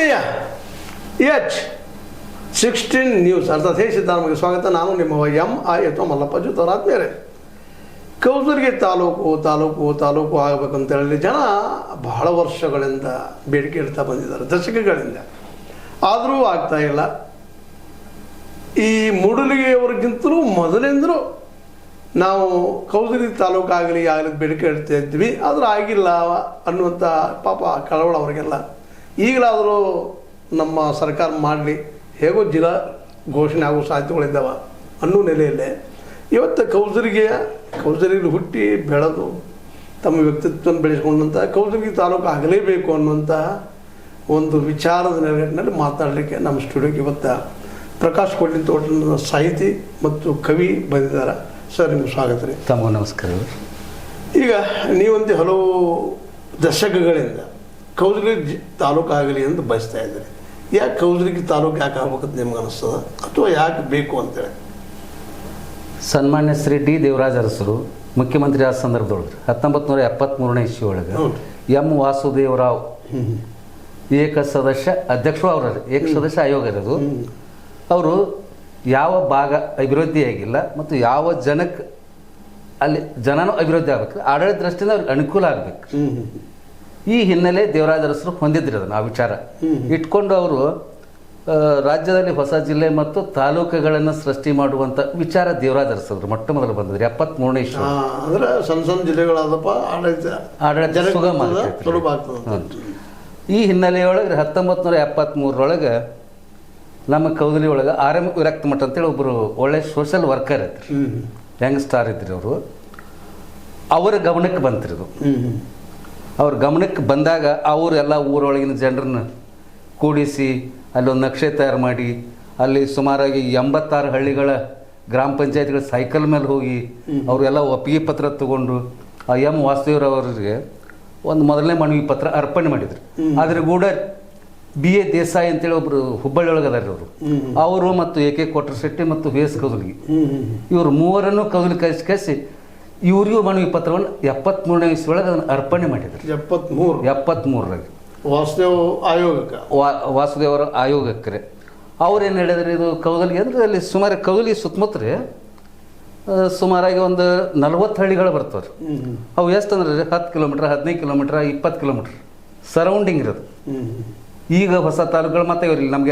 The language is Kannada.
ಆತ್ಮೀಯ H16 ನ್ಯೂಸ್ ಅರ್ಥಾತ್ ಹೇ ಸಿದ್ಧಾರ್ಮಗೆ ಸ್ವಾಗತ. ನಾನು ನಿಮ್ಮ MI ಅಥವಾ ಮಲ್ಲಪ್ಪ ಜೂತವರ ಆತ್ಮೀಯರೇ. ಕೌಸಲಗಿ ತಾಲೂಕು ಆಗಬೇಕಂತ ಹೇಳಿ ಜನ ಬಹಳ ವರ್ಷಗಳಿಂದ ಬೇಡಿಕೆ ಇಡ್ತಾ ಬಂದಿದ್ದಾರೆ, ದಶಕಗಳಿಂದ. ಆದರೂ ಆಗ್ತಾ ಇಲ್ಲ. ಈ ಮೂಡಲಗಿಯವರಿಗಿಂತಲೂ ಮೊದಲಿಂದಲೂ ನಾವು ಕೌಸಲಗಿ ತಾಲೂಕು ಆಗಲಿ ಬೇಡಿಕೆ ಇಡ್ತಾ ಇದ್ವಿ, ಆದರೂ ಆಗಿಲ್ಲ ಅನ್ನುವಂಥ ಪಾಪ ಕಳವಳ ಅವರಿಗೆಲ್ಲ. ಈಗಲಾದರೂ ನಮ್ಮ ಸರ್ಕಾರ ಮಾಡಲಿ, ಹೇಗೋ ಜಿಲ್ಲಾ ಘೋಷಣೆ ಆಗೋ ಸಾಧ್ಯತೆಗಳಿದ್ದಾವ ಅನ್ನೋ ನೆಲೆಯಲ್ಲೇ ಇವತ್ತು ಕೌಸಲಗಿ ಹುಟ್ಟಿ ಬೆಳೆದು ತಮ್ಮ ವ್ಯಕ್ತಿತ್ವ ಬೆಳೆಸ್ಕೊಂಡಂಥ ಕೌಸಲಗಿ ತಾಲೂಕು ಆಗಲೇಬೇಕು ಅನ್ನುವಂಥ ಒಂದು ವಿಚಾರದ ನೆಲೆಯಲ್ಲಿ ಮಾತಾಡಲಿಕ್ಕೆ ನಮ್ಮ ಸ್ಟುಡಿಯೋಗೆ ಇವತ್ತು ಪ್ರಕಾಶ್ ಕೋಟಿನ ತೋಟದ ಸಾಹಿತಿ ಮತ್ತು ಕವಿ ಬಂದಿದ್ದಾರೆ. ಸರ್, ನಿಮ್ಗೆ ಸ್ವಾಗತ ರೀ. ತಮ್ಮ ನಮಸ್ಕಾರ. ಈಗ ನೀವಂತೆ ಹಲವು ದಶಕಗಳಿಂದ ಕೌಸಲಗಿ ತಾಲೂಕು ಆಗಲಿ ಅಂತ ಬಯಸ್ತಾ ಇದ್ದೀರಿ. ಯಾಕೆ ಕೌಸಲಗಿ ತಾಲೂಕು ಯಾಕೆ ಆಗ್ಬೇಕಂತ ನಿಮ್ಗೆ ಅನಿಸ್ತದ, ಅಥವಾ ಯಾಕೆ ಬೇಕು ಅಂತೇಳಿ? ಸನ್ಮಾನ್ಯ ಶ್ರೀ ಡಿ ದೇವರಾಜ ಅರಸರು ಮುಖ್ಯಮಂತ್ರಿ ಆದ ಸಂದರ್ಭದೊಳಗೆ 1973ನೇ ಇಸ್ವಿ ಒಳಗೆ ಎಂ ವಾಸುದೇವರಾವ್ ಏಕಸದಸ್ಯ ಅಧ್ಯಕ್ಷರು ಅವ್ರ ಏಕಸದಸ್ಯ ಆಯೋಗ ಇರೋದು. ಅವರು ಯಾವ ಭಾಗ ಅಭಿವೃದ್ಧಿ ಆಗಿಲ್ಲ ಮತ್ತು ಯಾವ ಜನಕ್ಕೆ ಅಲ್ಲಿ ಜನನೂ ಅಭಿವೃದ್ಧಿ ಆಗ್ಬೇಕು, ಆಡಳಿತ ದೃಷ್ಟಿಯಿಂದ ಅವ್ರಿಗೆ ಅನುಕೂಲ ಆಗಬೇಕು. ಈ ಹಿನ್ನೆಲೆ ದೇವರಾಜ ಅರಸರು ಹೊಂದಿದ್ರು ಅದನ್ನು, ಆ ವಿಚಾರ ಇಟ್ಕೊಂಡು ಅವರು ರಾಜ್ಯದಲ್ಲಿ ಹೊಸ ಜಿಲ್ಲೆ ಮತ್ತು ತಾಲೂಕುಗಳನ್ನು ಸೃಷ್ಟಿ ಮಾಡುವಂಥ ವಿಚಾರ ದೇವರಾಜ ಅರಸರು ಮೊಟ್ಟ ಮೊದಲು ಬಂದಿದ್ರು 73ನೇ ಇಸ್ವಿ. ಅಂದ್ರೆ ಸಣ್ಣ ಜಿಲ್ಲೆಗಳಾದಪ್ಪ ಆಡಳಿತ ಸುಗಮ ಈ ಹಿನ್ನೆಲೆಯೊಳಗೆ 1973 ನಮ್ಮ ಕೌದಲಿ ಒಳಗೆ RM ವಿರಕ್ತ ಮಠ ಅಂತೇಳಿ ಒಬ್ಬರು ಒಳ್ಳೆ ಸೋಷಲ್ ವರ್ಕರ್ ಇದ್ರು, ಯಂಗ್ ಸ್ಟಾರ್ ಇದ್ರಿ. ಅವರು ಅವರ ಗಮನಕ್ಕೆ ಬಂತಿರೋದು. ಅವ್ರ ಗಮನಕ್ಕೆ ಬಂದಾಗ ಅವರೆಲ್ಲ ಊರೊಳಗಿನ ಜನರನ್ನ ಕೂಡಿಸಿ ಅಲ್ಲೊಂದು ನಕ್ಷೆ ತಯಾರು ಮಾಡಿ, ಅಲ್ಲಿ ಸುಮಾರಾಗಿ 86 ಹಳ್ಳಿಗಳ ಗ್ರಾಮ ಪಂಚಾಯತ್ಗಳ ಸೈಕಲ್ ಮೇಲೆ ಹೋಗಿ ಅವರೆಲ್ಲ ಒಪ್ಪಿಗೆ ಪತ್ರ ತಗೊಂಡು ಆ ಎಂ ವಾಸುದೇವರವರಿಗೆ ಒಂದು ಮೊದಲನೇ ಮನವಿ ಪತ್ರ ಅರ್ಪಣೆ ಮಾಡಿದ್ರು. ಅದ್ರ ಕೂಡ BA ದೇಸಾಯಿ ಅಂತೇಳಿ ಒಬ್ಬರು ಹುಬ್ಬಳ್ಳಿ ಒಳಗದಾರ ಅವರು ಮತ್ತು AK ಕೊಟ್ರಶೆಟ್ಟಿ ಮತ್ತು VS ಕೌದಲಗಿ ಇವರು ಮೂವರನ್ನು ಕೌದಲಿ ಕಳಿಸಿ ಇವರಿಗೂ ಮನವಿ ಪತ್ರವನ್ನು 73ನೇ ಇಸ್ವಿ ಒಳಗೆ ಅದನ್ನು ಅರ್ಪಣೆ ಮಾಡಿದ್ರು. 73 ವಾಸುದೇವರ ಆಯೋಗಕ್ಕೆ ಅವ್ರೇನು ಹೇಳಿದ್ರೆ, ಇದು ಕೌದಲಿಗೆ ಅಂದರೆ ಅಲ್ಲಿ ಸುಮಾರು ಕೌದಲಿ ಸುತ್ತಮುತ್ತ ಸುಮಾರಾಗಿ ಒಂದು 40 ಹಳ್ಳಿಗಳು ಬರ್ತವ್ರಿ. ಅವು ಎಷ್ಟು ಅಂದ್ರೆ 10 ಕಿಲೋಮೀಟ್ರ್, 15 ಕಿಲೋಮೀಟ್ರ್, 20 ಕಿಲೋಮೀಟ್ರ್ ಸರೌಂಡಿಂಗ್ ಇರೋದು. ಈಗ ಹೊಸ ತಾಲೂಕುಗಳು ಮತ್ತೆ ಇವ್ರಿಗೆ ನಮಗೆ